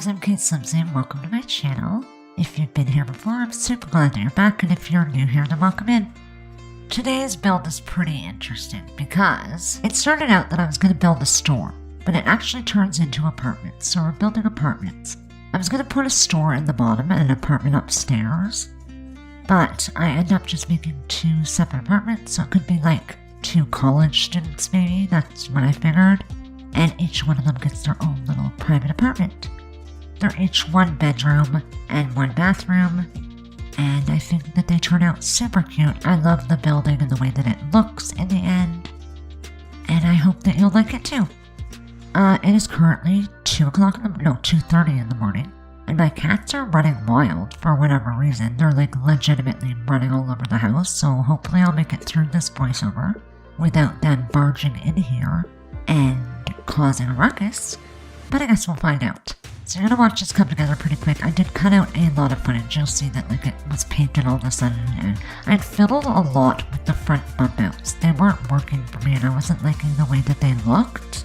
guys, I'm Simsley and welcome to my channel. If you've been here before, I'm super glad that you're back, and if you're new here, then welcome in. Today's build is pretty interesting because it started out that I was going to build a store, but it actually turns into apartments, so we're building apartments. I was going to put a store in the bottom and an apartment upstairs, but I end up just making two separate apartments, so it could be like two college students maybe, that's what I figured, and each one of them gets their own little private apartment. They're each one bedroom and one bathroom, and I think that they turn out super cute. I love the building and the way that it looks in the end, and I hope that you'll like it too. It is currently 2:30 in the morning, and my cats are running wild for whatever reason. They're like legitimately running all over the house, so hopefully I'll make it through this voiceover without them barging in here and causing a ruckus, but I guess we'll find out. So you're gonna watch this come together pretty quick. I did cut out a lot of footage. You'll see that like it was painted all of a sudden, and I had fiddled a lot with the front bump outs. They weren't working for me, and I wasn't liking the way that they looked.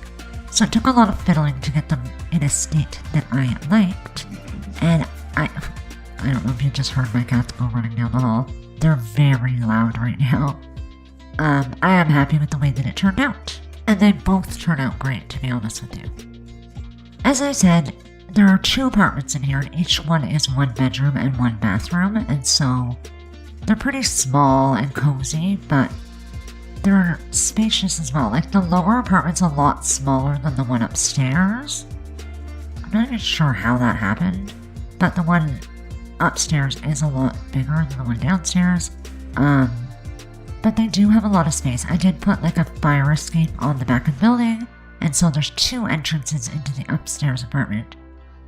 So it took a lot of fiddling to get them in a state that I liked. And I don't know if you just heard my cats go running down the hall. They're very loud right now. I am happy with the way that it turned out. And they both turn out great, to be honest with you. As I said, there are two apartments in here, and each one is one bedroom and one bathroom, and so they're pretty small and cozy, but they're spacious as well. Like, the lower apartment's a lot smaller than the one upstairs. I'm not even sure how that happened, but the one upstairs is a lot bigger than the one downstairs. But they do have a lot of space. I did put like a fire escape on the back of the building, and so there's two entrances into the upstairs apartment.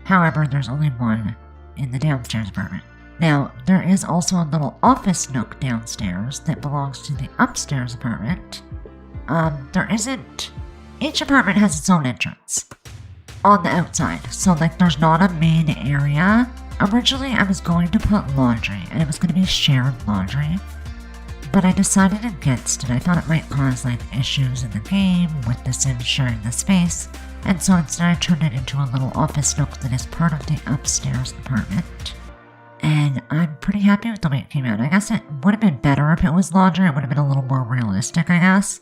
However, there's only one in the downstairs apartment. Now, there is also a little office nook downstairs that belongs to the upstairs apartment. Each apartment has its own entrance on the outside, so like there's not a main area. Originally, I was going to put laundry, and it was going to be shared laundry, but I decided against it. I thought it might cause like issues in the game with the Sims sharing the space, and so instead I turned it into a little office nook that is part of the upstairs apartment. And I'm pretty happy with the way it came out. I guess it would have been better if it was laundry. It would have been a little more realistic, I guess.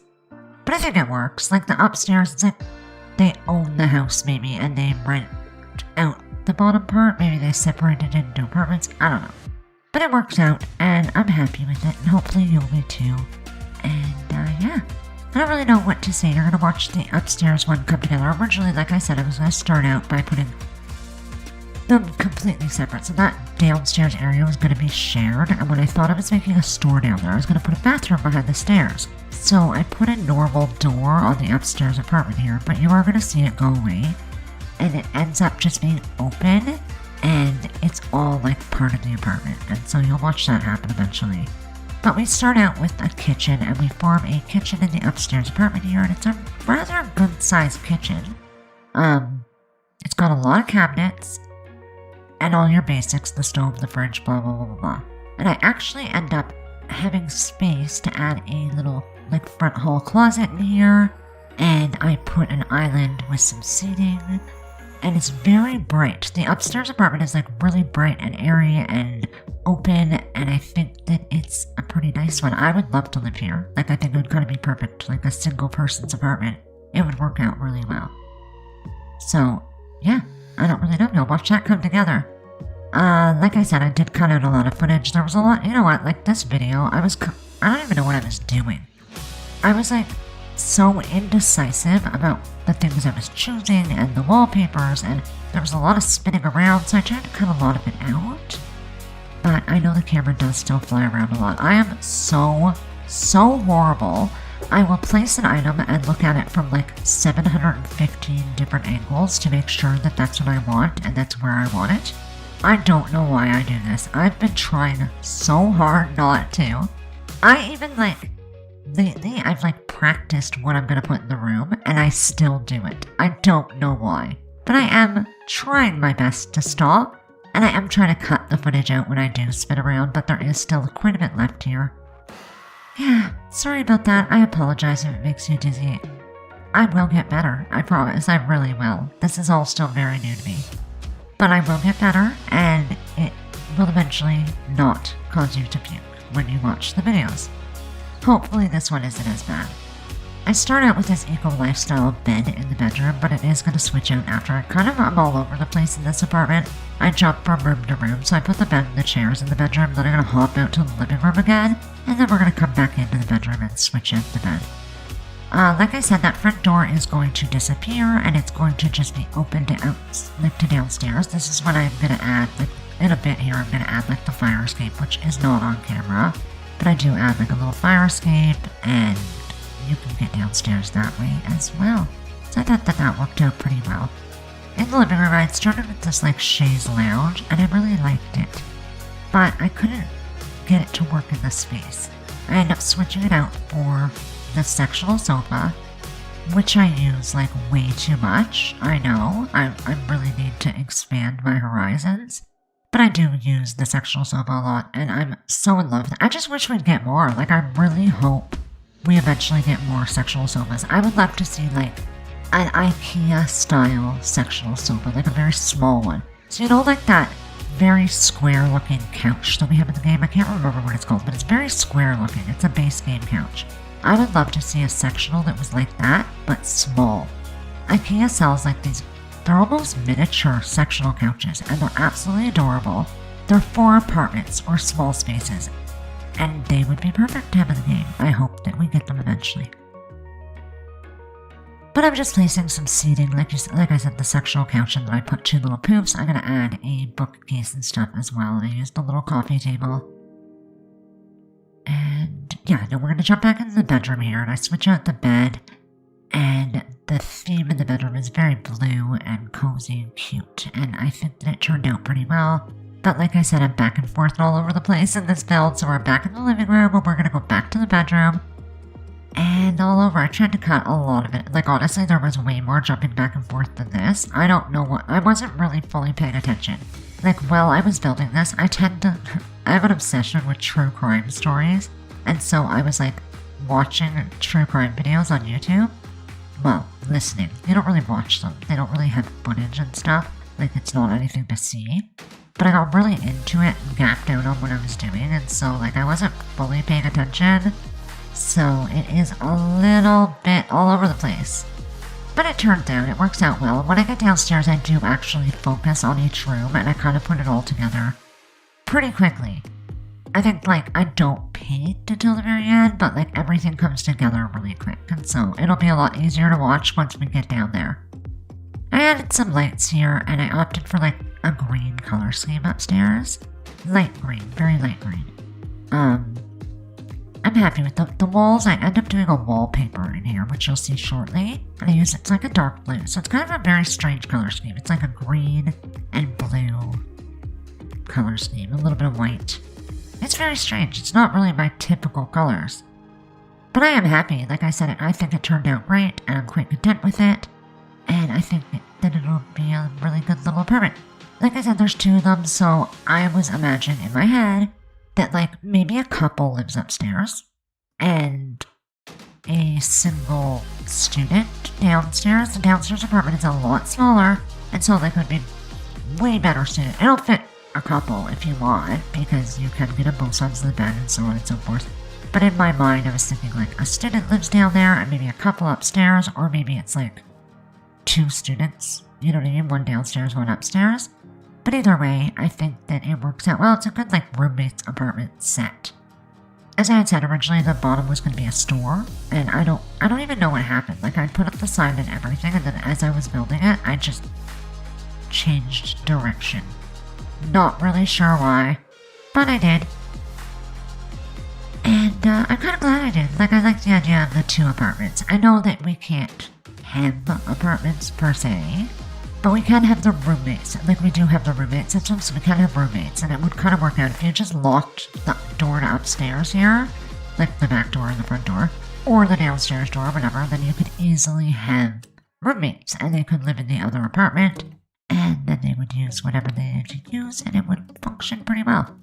But I think it works. Like the upstairs, it's like they own the house maybe, and they rent out the bottom part. Maybe they separated it into apartments. I don't know. But it works out, and I'm happy with it, and hopefully you'll be too. And, yeah. I don't really know what to say. You're going to watch the upstairs one come together. Originally, like I said, I was going to start out by putting them completely separate. So that downstairs area was going to be shared, and when I thought I was making a store down there, I was going to put a bathroom behind the stairs. So I put a normal door on the upstairs apartment here, but you are going to see it go away, and it ends up just being open, and it's all like part of the apartment, and so you'll watch that happen eventually. But we start out with a kitchen, and we form a kitchen in the upstairs apartment here, and it's a rather good-sized kitchen. It's got a lot of cabinets, and all your basics, the stove, the fridge, blah, blah, blah, blah, blah. And I actually end up having space to add a little, like, front hall closet in here, and I put an island with some seating, and it's very bright. The upstairs apartment is, like, really bright and airy and open, and I think that it's a pretty nice one. I would love to live here. Like, I think it would kind of be perfect, like a single person's apartment. It would work out really well. So, yeah, I don't really know. You'll watch that come together. Like I said, I did cut out a lot of footage. There was a lot, you know what, like this video, I don't even know what I was doing. I was like so indecisive about the things I was choosing and the wallpapers, and there was a lot of spinning around, so I tried to cut a lot of it out. But I know the camera does still fly around a lot. I am so horrible. I will place an item and look at it from like 715 different angles to make sure that that's what I want and that's where I want it. I don't know why I do this. I've been trying so hard not to. I even lately I've practiced what I'm going to put in the room, and I still do it. I don't know why. But I am trying my best to stop, and I am trying to cut the footage out when I do spin around, but there is still quite a bit left here. Yeah, sorry about that. I apologize if it makes you dizzy. I will get better. I promise. I really will. This is all still very new to me. but I will get better, and it will eventually not cause you to puke when you watch the videos. Hopefully this one isn't as bad. I start out with this eco-lifestyle bed in the bedroom, but it is going to switch out after. I'm all over the place in this apartment. I jump from room to room, so I put the bed and the chairs in the bedroom, then I'm going to hop out to the living room again, and then we're going to come back into the bedroom and switch out the bed. Like I said, that front door is going to disappear, and it's going to just be open to downstairs. This is when I'm going to add, in a bit here, I'm going to add, the fire escape, which is not on camera. But I do add, a little fire escape, and you can get downstairs that way as well. So I thought that worked out pretty well. In the living room, I started with this, chaise lounge, and I really liked it. But I couldn't get it to work in this space. I ended up switching it out for the sectional sofa, which I use way too much. I know, I really need to expand my horizons, but I do use the sectional sofa a lot, and I'm so in love with it. I just wish we'd get more. I really hope we eventually get more sectional sofas. I would love to see an IKEA style sectional sofa, a very small one. So that very square looking couch that we have in the game. I can't remember what it's called, but it's very square looking. It's a base game couch. I would love to see a sectional that was like that, but small. IKEA sells these, they're almost miniature sectional couches, and they're absolutely adorable. They're for apartments or small spaces, and they would be perfect to have in the game. I hope that we get them eventually. But I'm just placing some seating, like I said, the sectional couch, and then I put 2 little poofs. I'm going to add a bookcase and stuff as well, and I used a little coffee table. And yeah, now we're going to jump back into the bedroom here, and I switch out the bed, and the theme in the bedroom is very blue and cozy and cute, and I think that it turned out pretty well. But like I said, I'm back and forth all over the place in this build, so we're back in the living room, and we're going to go back to the bedroom, and all over. I tried to cut a lot of it. Honestly, there was way more jumping back and forth than this. I don't know what, I wasn't really fully paying attention. While I was building this, I have an obsession with true crime stories, and so I was watching true crime videos on YouTube. Well, listening. You don't really watch them. They don't really have footage and stuff. It's not anything to see. But I got really into it and gapped out on what I was doing, and so I wasn't fully paying attention. So it is a little bit all over the place. But it turned out, it works out well. When I get downstairs, I do actually focus on each room, and I kind of put it all together pretty quickly. I think, I don't paint until the very end, but, everything comes together really quick, and so it'll be a lot easier to watch once we get down there. I added some lights here, and I opted for, a green color scheme upstairs. Light green, very light green. I'm happy with the walls. I end up doing a wallpaper in here, which you'll see shortly. And I use it's a dark blue, so it's kind of a very strange color scheme. It's a green and blue color scheme, a little bit of white. It's very strange. It's not really my typical colors. But I am happy. Like I said, I think it turned out great, and I'm quite content with it. And I think that it'll be a really good little apartment. Like I said, there's 2 of them, so I was imagining in my head that maybe a couple lives upstairs and a single student downstairs. The downstairs apartment is a lot smaller, and so it would be way better suited. It'll fit a couple if you want, because you can get on both sides of the bed and so on and so forth. But in my mind, I was thinking a student lives down there and maybe a couple upstairs, or maybe it's 2 students, you know what I mean, 1 downstairs, 1 upstairs. But either way, I think that it works out well. It's a good roommate's apartment set. As I had said originally, the bottom was going to be a store, and I don't even know what happened. I put up the sign and everything, and then as I was building it, I just changed direction. Not really sure why, but I did. And I'm kind of glad I did. I like the idea of the 2 apartments. I know that we can't have apartments per se, but we can have the roommates. We do have the roommate system, so we can have roommates, and it would kind of work out if you just locked the door to upstairs here, the back door and the front door, or the downstairs door, whatever, then you could easily have roommates, and they could live in the other apartment, and then they would use whatever they needed to use, and it would function pretty well.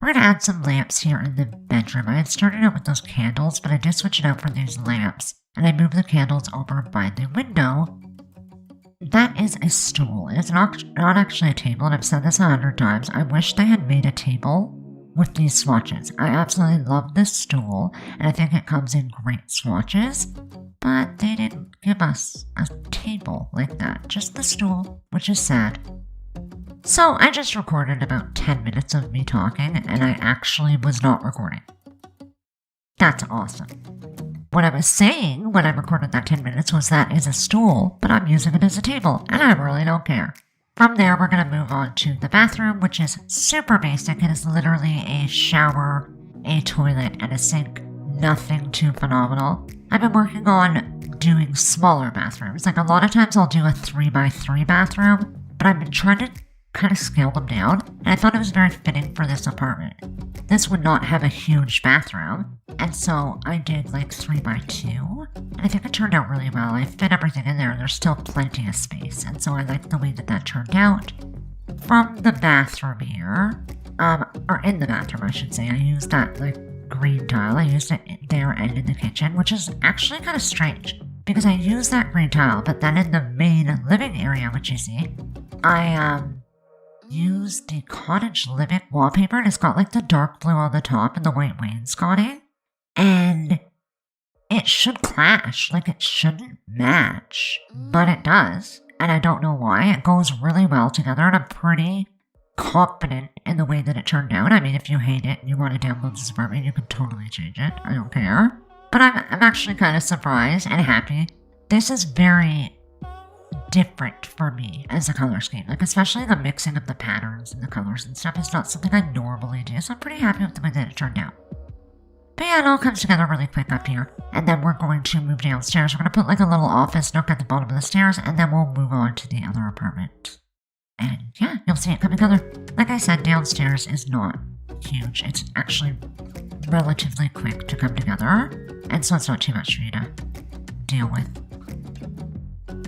We're going to add some lamps here in the bedroom. I had started out with those candles, but I did switch it out for these lamps, and I moved the candles over by the window That is a stool. It is not actually a table, and I've said this 100 times. I wish they had made a table with these swatches. I absolutely love this stool, and I think it comes in great swatches, but they didn't give us a table like that. Just the stool, which is sad. So I just recorded about 10 minutes of me talking, and I actually was not recording. That's awesome. What I was saying when I recorded that 10 minutes was that is a stool, but I'm using it as a table, and I really don't care. From there, we're going to move on to the bathroom, which is super basic. It is literally a shower, a toilet, and a sink. Nothing too phenomenal. I've been working on doing smaller bathrooms. Like, a lot of times I'll do a 3x3 bathroom, but I've been trying to kind of scale them down, and I thought it was very fitting for this apartment. This would not have a huge bathroom, and so I did like 3x2, and I think it turned out really well. I fit everything in there, and there's still plenty of space, and so I like the way that that turned out. From the bathroom here, or in the bathroom I should say, I used that like green tile. I used it there and in the kitchen, which is actually kind of strange, because I used that green tile, but then in the main living area, which you see, I used the cottage living wallpaper, and it's got like the dark blue on the top and the white wainscoting, and it should clash, like it shouldn't match, but it does, and I don't know why. It goes really well together, and I'm pretty confident in the way that it turned out. I mean, if you hate it and you want to download this apartment, you can totally change it. I don't care. But I'm actually kind of surprised and happy. This is very different for me as a color scheme. Like, especially the mixing of the patterns and the colors and stuff is not something I normally do, so I'm pretty happy with the way that it turned out. But yeah, it all comes together really quick up here, and then we're going to move downstairs. We're going to put like a little office nook at the bottom of the stairs, and then we'll move on to the other apartment. And yeah, you'll see it come together. Like I said, downstairs is not huge. It's actually relatively quick to come together, and so it's not too much for you to deal with.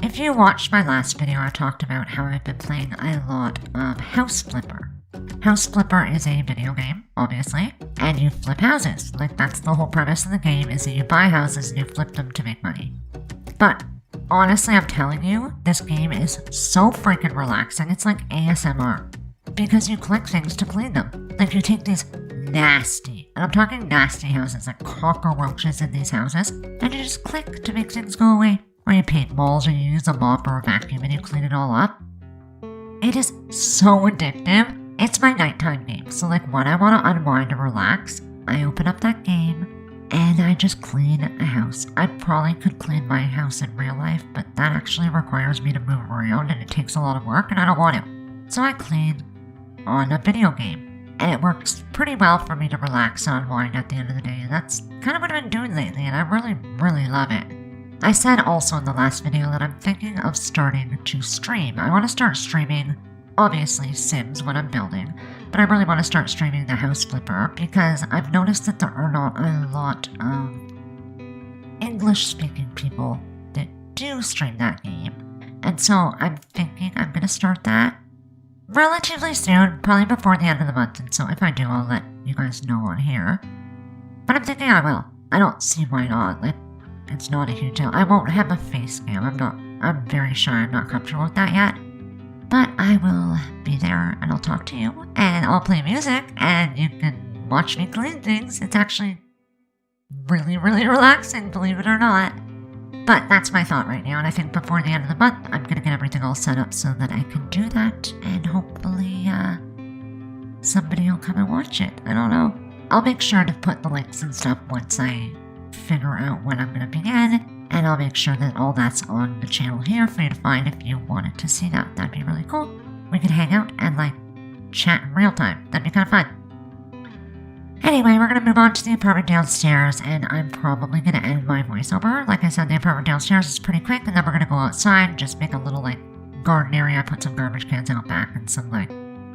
If you watched my last video, I talked about how I've been playing a lot of House Flipper. House Flipper is a video game, obviously, and you flip houses. Like, that's the whole premise of the game, is that you buy houses and you flip them to make money. But honestly, I'm telling you, this game is so freaking relaxing. It's like ASMR, because you click things to clean them. Like, you take these nasty, and I'm talking nasty houses, like cockroaches in these houses, and you just click to make things go away. Or you paint walls, or you use a mop or a vacuum and you clean it all up. It is so addictive. It's my nighttime game, so like when I want to unwind and relax, I open up that game and I just clean a house. I probably could clean my house in real life, but that actually requires me to move around and it takes a lot of work and I don't want to. So I clean on a video game, and it works pretty well for me to relax and unwind at the end of the day, and that's kind of what I've been doing lately, and I really, really love it. I said also in the last video that I'm thinking of starting to stream. I want to start streaming, obviously, Sims when I'm building, but I really want to start streaming the House Flipper because I've noticed that there are not a lot of English-speaking people that do stream that game, and so I'm thinking I'm going to start that relatively soon, probably before the end of the month, and so if I do, I'll let you guys know on here. But I'm thinking I will. I don't see why not. Like, it's not a huge deal. I won't have a face cam. I'm very sure I'm not comfortable with that yet. But I will be there and I'll talk to you and I'll play music and you can watch me clean things. It's actually really, really relaxing, believe it or not. But that's my thought right now, and I think before the end of the month, I'm going to get everything all set up so that I can do that, and hopefully somebody will come and watch it. I don't know. I'll make sure to put the links and stuff once I figure out when I'm going to begin, and I'll make sure that all that's on the channel here for you to find if you wanted to see that. That'd be really cool. We could hang out and like chat in real time. That'd be kind of fun. Anyway, we're going to move on to the apartment downstairs, and I'm probably going to end my voiceover. Like I said, the apartment downstairs is pretty quick, and then we're going to go outside and just make a little like garden area. I put some garbage cans out back and some like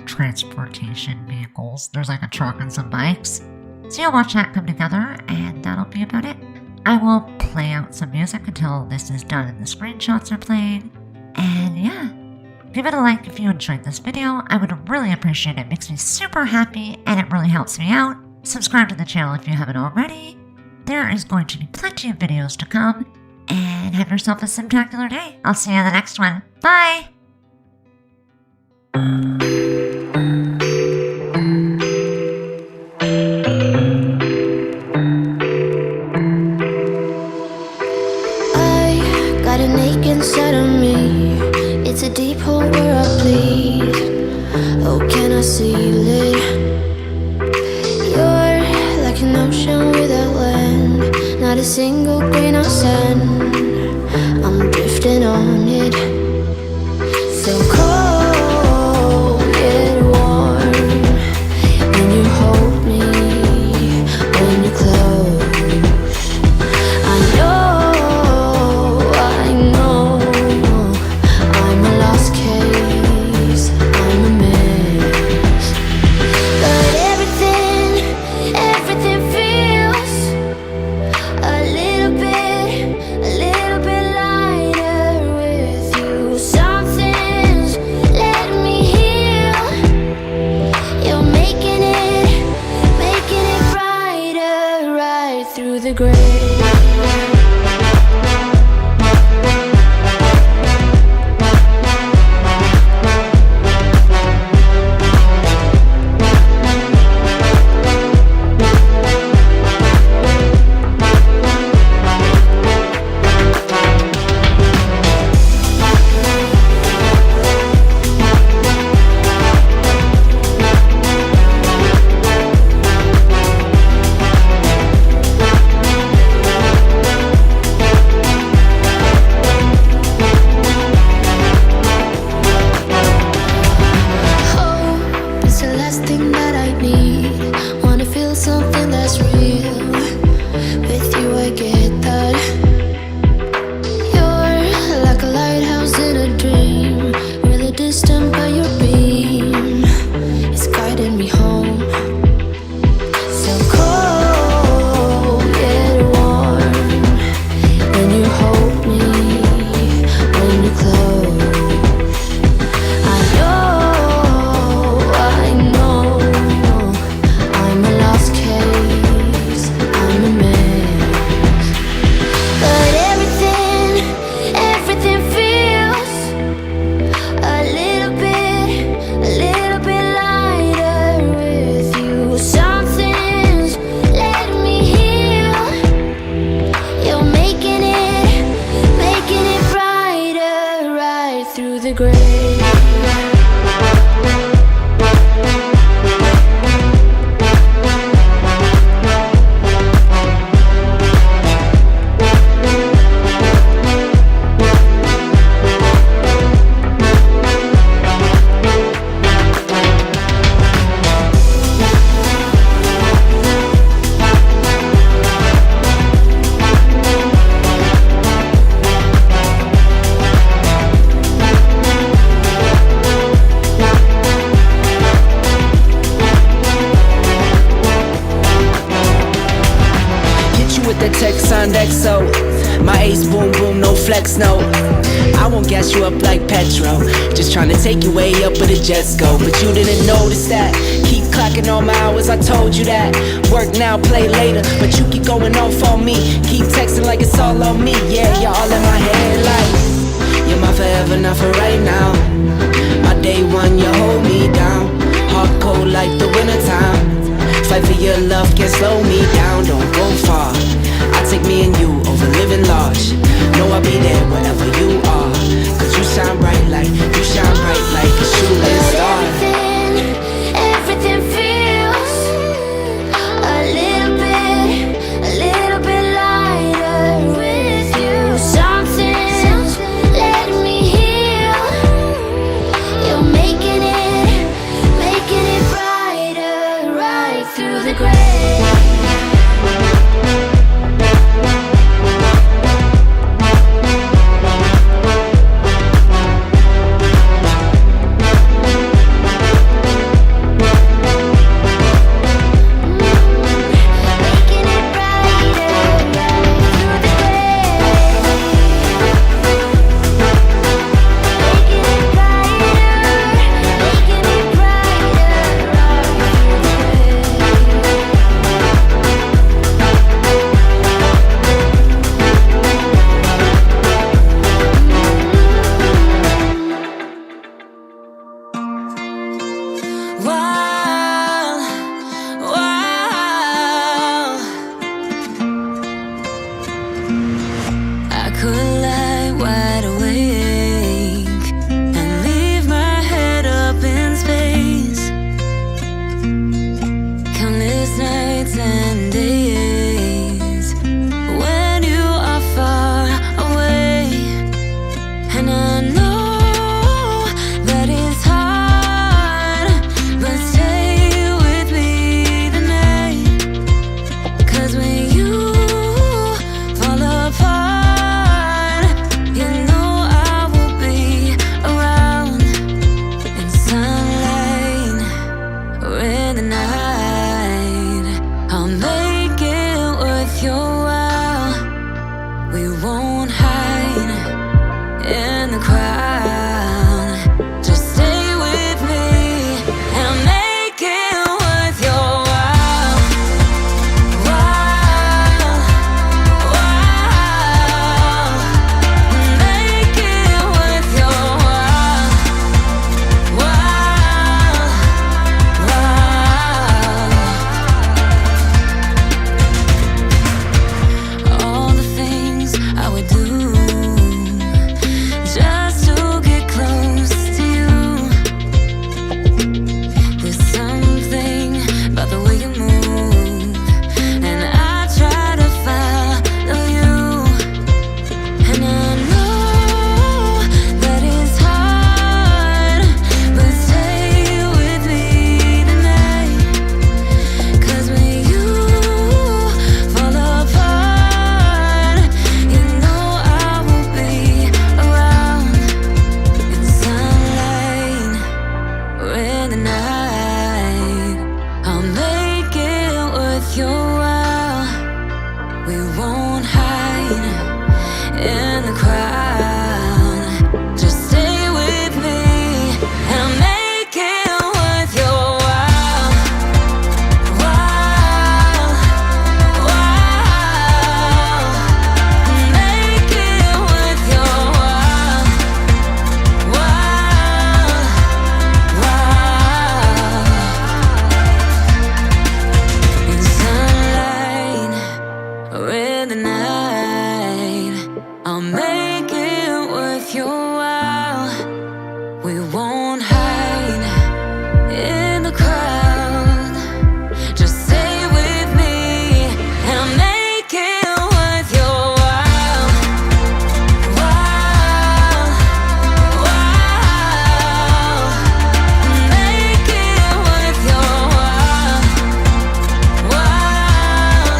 transportation vehicles. There's like a truck and some bikes. So you'll watch that come together, and that'll be about it. I will play out some music until this is done and the screenshots are playing. And yeah, give it a like if you enjoyed this video. I would really appreciate it. It makes me super happy, and it really helps me out. Subscribe to the channel if you haven't already. There is going to be plenty of videos to come. And have yourself a spectacular day. I'll see you in the next one. Bye! I got an ache inside of me. It's a deep hole where I bleed. Oh, can I seal it? You're like an ocean without land. Not a single grain of sand. I'm drifting on it. So cold yet warm. When you hold me, when you close, I know I'm a lost case, I'm a mess. But everything feels a little bit lighter with you. Something's letting me heal. You're making it brighter, right through the gray. It's the last thing that I need. Wanna feel something that's real. With you I get that. You're like a lighthouse in a dream. Really distant but your beam is guiding me home. So cold yet warm. When you hold me, when you close, I know I'm a lost case, I'm a mess. But everything feels a little bit lighter with you. Something's letting me heal. You're making it brighter, right through the gray. With the text signed XO, my ace boom boom, no flex, no. I won't gas you up like petrol. Just trying to take you way up where the jets go. But you didn't notice that. Keep clocking all my hours, I told you that. Work now, play later, but you keep going off on me. Keep texting like it's all on me. Yeah, you're all in my head like you're my forever, not for right now. My day one, you hold me down. Hard cold like the wintertime. Fight for your love, can't slow me down, don't go far. I take me and you over living large. Know I'll be there wherever you are. Cause you shine bright like a shooting star. Everything feels a little bit lighter with you. Something's letting me heal. You're making it brighter, right through the gray. Countless nights and days when you are far away, and I know that it's hard, but stay with me tonight. 'Cause when you fall apart, you know I will be around in sunlight or in the night. I'll make it worth your while. We won't hide in the crowd. Just stay with me and I'll make it worth your while. While, while, make it worth your while. While, while, all the things I would do just to get close to you. There's something about the way you move, and I try to follow you. And I know that it's hard, but stay with me tonight. 'Cause when you fall apart, you know I will be around in sunlight or in the night. I'll make it worth your while. We won't hide in the crowd. Just stay with me and I'll make it worth your while. While, while, make it worth your while. While, while, in sunlight or in the night, I'll make it worth your while. We won't hide in the crowd. Just stay with me and I'll make it worth your while. While, while, make it worth your while. While,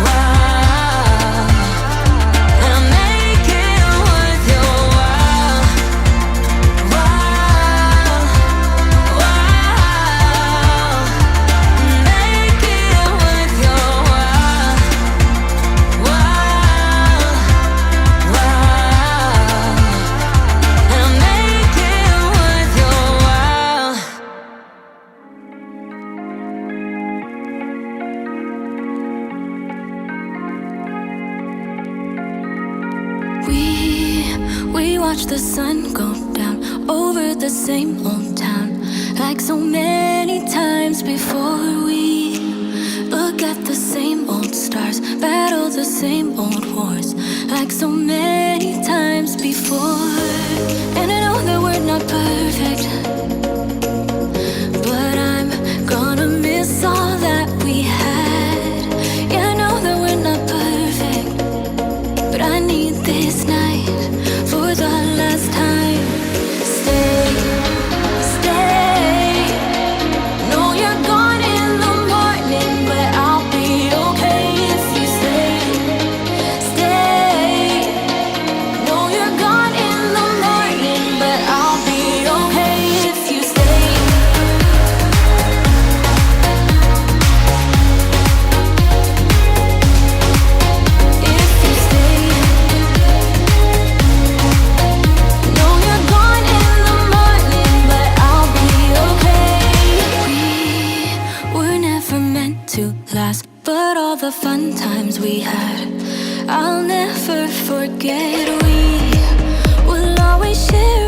while, and I'll make it worth your while. While, while, make it worth your while. While, while, and I'll make it worth your while. We watch the sun go down over the same old town, like so many times before. We look at the same old stars, battle the same old wars, like so many times before. And I know that we're not perfect, but I'm gonna miss all that we had. Yeah, I know that we're not perfect, but I need this night for the last time. Stay, stay. Know you're gone in the morning, but I'll be okay if you stay. Stay. Know you're gone in the morning, but I'll be okay if you stay. If you stay. Know you're gone in the morning, but I'll be okay. We were never meant to last, but all the fun times we had, I'll never forget. We will always share